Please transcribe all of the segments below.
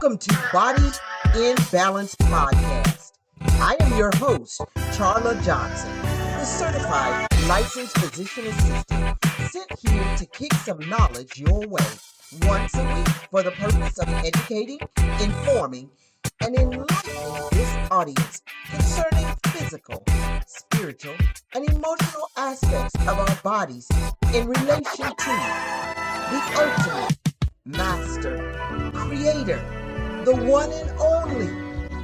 Welcome to Body in Balance Podcast. I am your host, Charla Johnson, the certified licensed physician assistant, sent here to kick some knowledge your way once a week for the purpose of educating, informing, and enlightening this audience concerning physical, spiritual, and emotional aspects of our bodies in relation to the ultimate master, creator, the one and only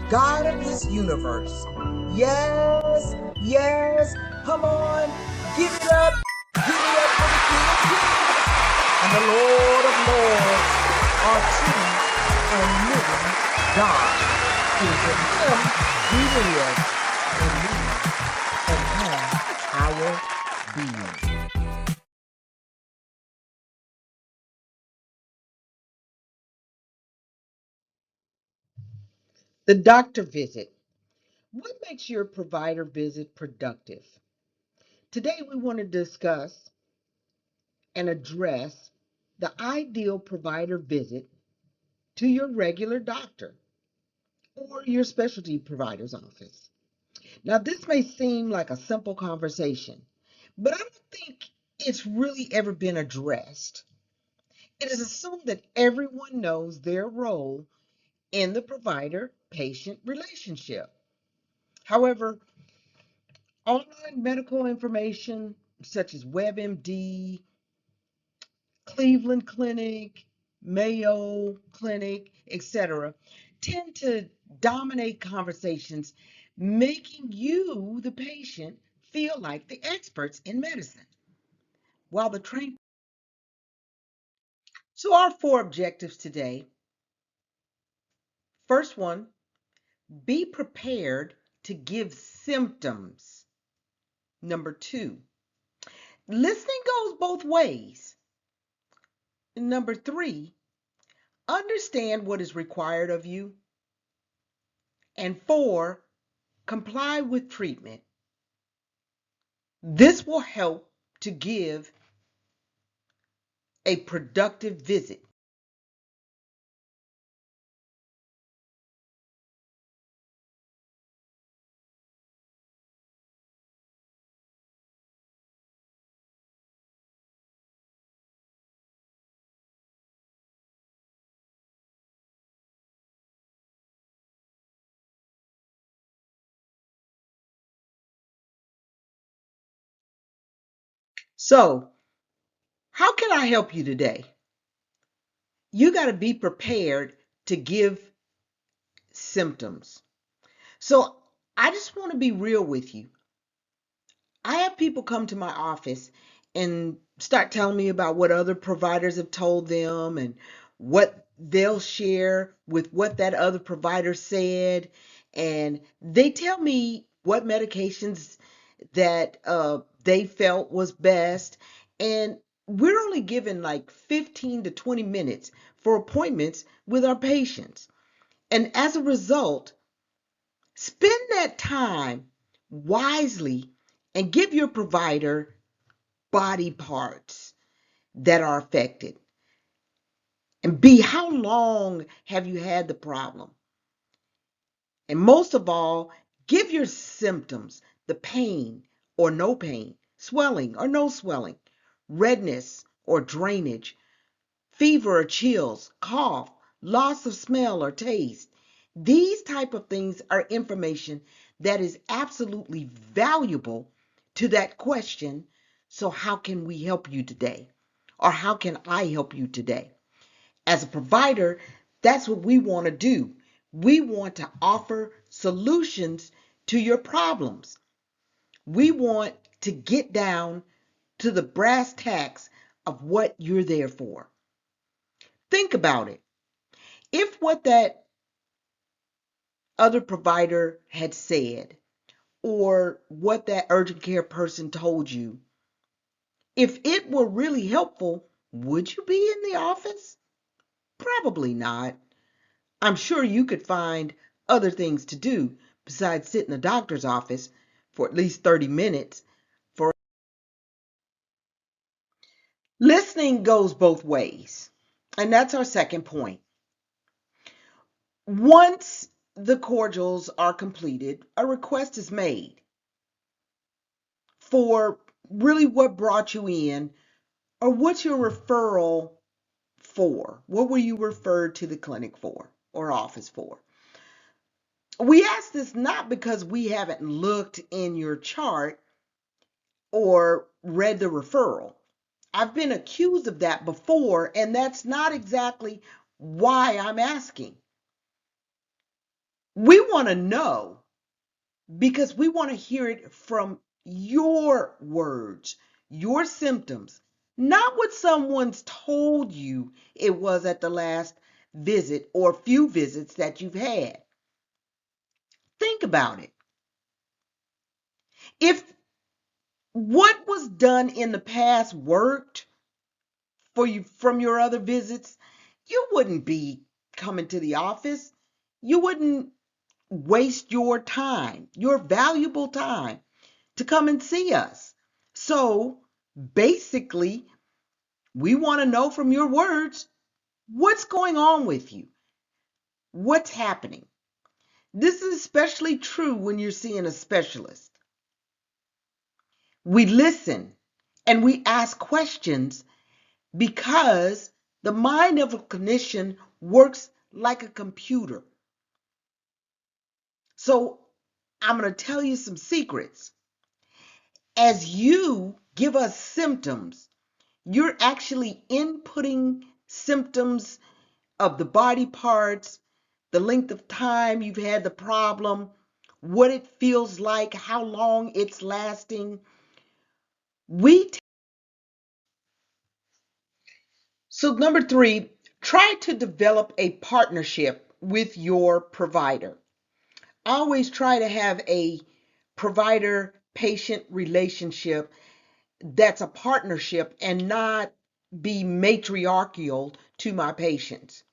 God of this universe. Yes, yes, come on, give it up for the King of Kings and the Lord of Lords, our true and living God. It is in Him we live and move and have our being. The doctor visit. What makes your provider visit productive? Today we want to discuss and address the ideal provider visit to your regular doctor or your specialty provider's office. Now, this may seem like a simple conversation, but I don't think it's really ever been addressed. It is assumed that everyone knows their role in the provider-patient relationship. However, online medical information such as WebMD, Cleveland Clinic, Mayo Clinic, etc., tend to dominate conversations, making you, the patient, feel like the experts in medicine. While the train. So, our four objectives today. First one, be prepared to give symptoms. Number two, listening goes both ways. Number three, understand what is required of you. And four, comply with treatment. This will help to give a productive visit. So, how can I help you today? You got to be prepared to give symptoms. So, I just want to be real with you. I have people come to my office and start telling me about what other providers have told them and what they'll share with what that other provider said. And they tell me what medications that they felt was best. And we're only given like 15 to 20 minutes for appointments with our patients. And as a result, spend that time wisely and give your provider body parts that are affected. And B, how long have you had the problem? And most of all, give your symptoms, the pain or no pain, swelling or no swelling, redness or drainage, fever or chills, cough, loss of smell or taste. These type of things are information that is absolutely valuable to that question. So how can we help you today? Or how can I help you today? As a provider, that's what we want to do. We want to offer solutions to your problems. We want to get down to the brass tacks of what you're there for. Think about it. If what that other provider had said, or what that urgent care person told you, if it were really helpful, would you be in the office? Probably not. I'm sure you could find other things to do besides sit in the doctor's office for at least 30 minutes. For listening goes both ways. And that's our second point. Once the cordials are completed, a request is made for really what brought you in, or what's your referral for? What were you referred to the clinic for or office for? We ask this not because we haven't looked in your chart or read the referral. I've been accused of that before, and that's not exactly why I'm asking. We want to know because we want to hear it from your words, your symptoms, not what someone's told you it was at the last visit or few visits that you've had. Think about it. If what was done in the past worked for you from your other visits, you wouldn't be coming to the office. You wouldn't waste your time, your valuable time, to come and see us. So basically, we want to know from your words what's going on with you, what's happening. This is especially true when you're seeing a specialist. We listen and we ask questions because the mind of a clinician works like a computer. So I'm going to tell you some secrets. As you give us symptoms, you're actually inputting symptoms of the body parts, the length of time you've had the problem, what it feels like, how long it's lasting. So number 3, try to develop a partnership with your provider. Always try to have a provider-patient relationship that's a partnership and not be matriarchal to my patients.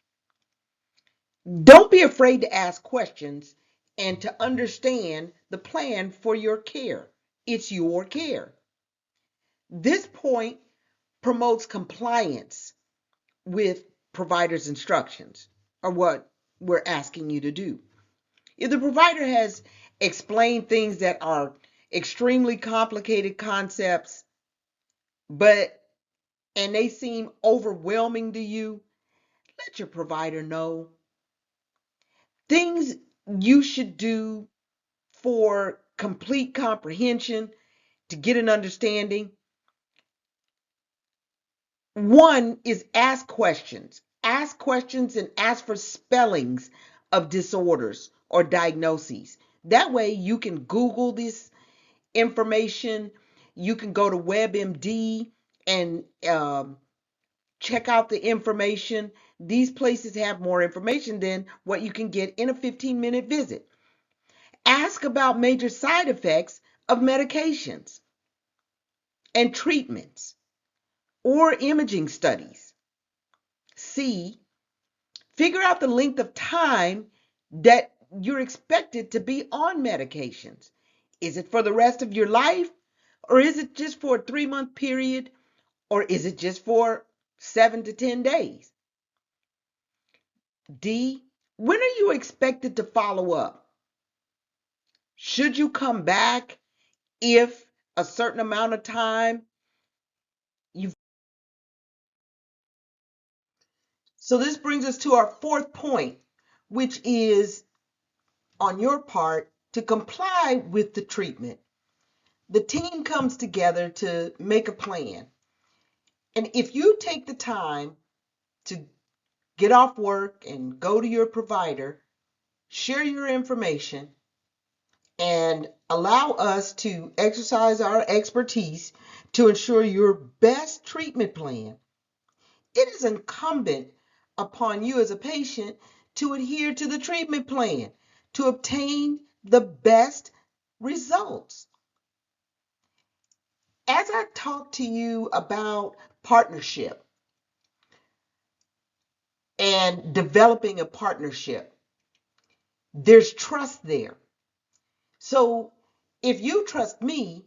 Don't be afraid to ask questions and to understand the plan for your care. It's your care. This point promotes compliance with provider's instructions or what we're asking you to do. If the provider has explained things that are extremely complicated concepts, and they seem overwhelming to you, let your provider know. Things you should do for complete comprehension, to get an understanding. One is ask questions. Ask questions and ask for spellings of disorders or diagnoses. That way you can Google this information. You can go to WebMD and check out the information. These places have more information than what you can get in a 15-minute visit. Ask about major side effects of medications and treatments or imaging studies. C, figure out the length of time that you're expected to be on medications. Is it for the rest of your life? Or is it just for a 3-month period? Or is it just for 7 to 10 days? D, when are you expected to follow up? Should you come back if a certain amount of time you've... So this brings us to our 4th point, which is on your part to comply with the treatment. The team comes together to make a plan. And if you take the time to get off work and go to your provider, share your information, and allow us to exercise our expertise to ensure your best treatment plan, it is incumbent upon you as a patient to adhere to the treatment plan to obtain the best results. As I talk to you about partnership and developing a partnership, there's trust there. So if you trust me,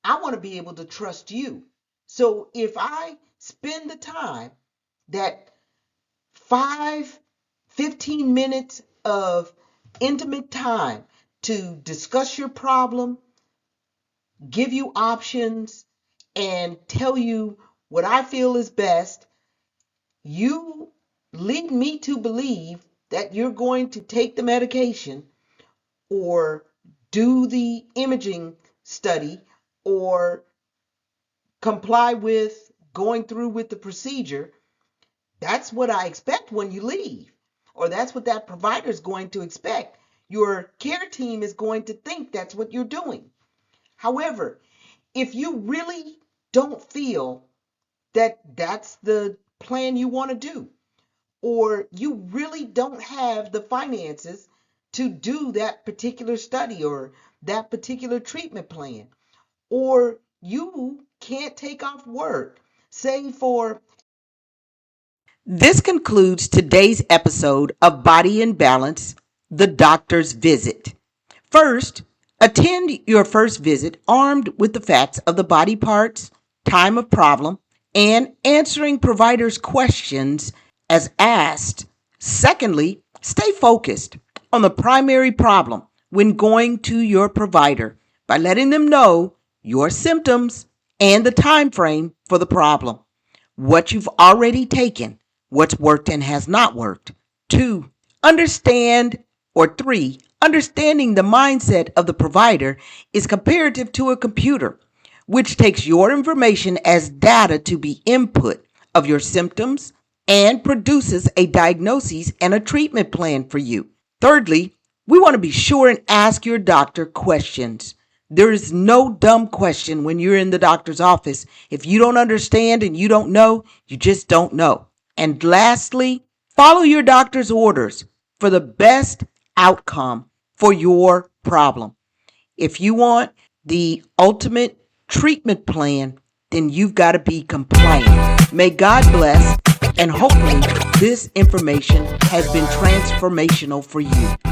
I want to be able to trust you. So if I spend the time, that 15 minutes of intimate time to discuss your problem, give you options, and tell you what I feel is best, you lead me to believe that you're going to take the medication or do the imaging study or comply with going through with the procedure. That's what I expect when you leave, or that's what that provider is going to expect. Your care team is going to think that's what you're doing. However, if you really don't feel that that's the plan you want to do, or you really don't have the finances to do that particular study or that particular treatment plan, or you can't take off work, say for. This concludes today's episode of Body in Balance, the doctor's visit. First, attend your first visit armed with the facts of the body parts, time of problem, and answering providers' questions as asked. Secondly, stay focused on the primary problem when going to your provider by letting them know your symptoms and the time frame for the problem, what you've already taken, what's worked and has not worked. 2, understanding the mindset of the provider is comparative to a computer, which takes your information as data to be input of your symptoms and produces a diagnosis and a treatment plan for you. Thirdly, we want to be sure and ask your doctor questions. There is no dumb question when you're in the doctor's office. If you don't understand and you don't know, you just don't know. And lastly, follow your doctor's orders for the best outcome for your problem. If you want the ultimate treatment plan, then you've got to be compliant. May God bless, and hopefully this information has been transformational for you.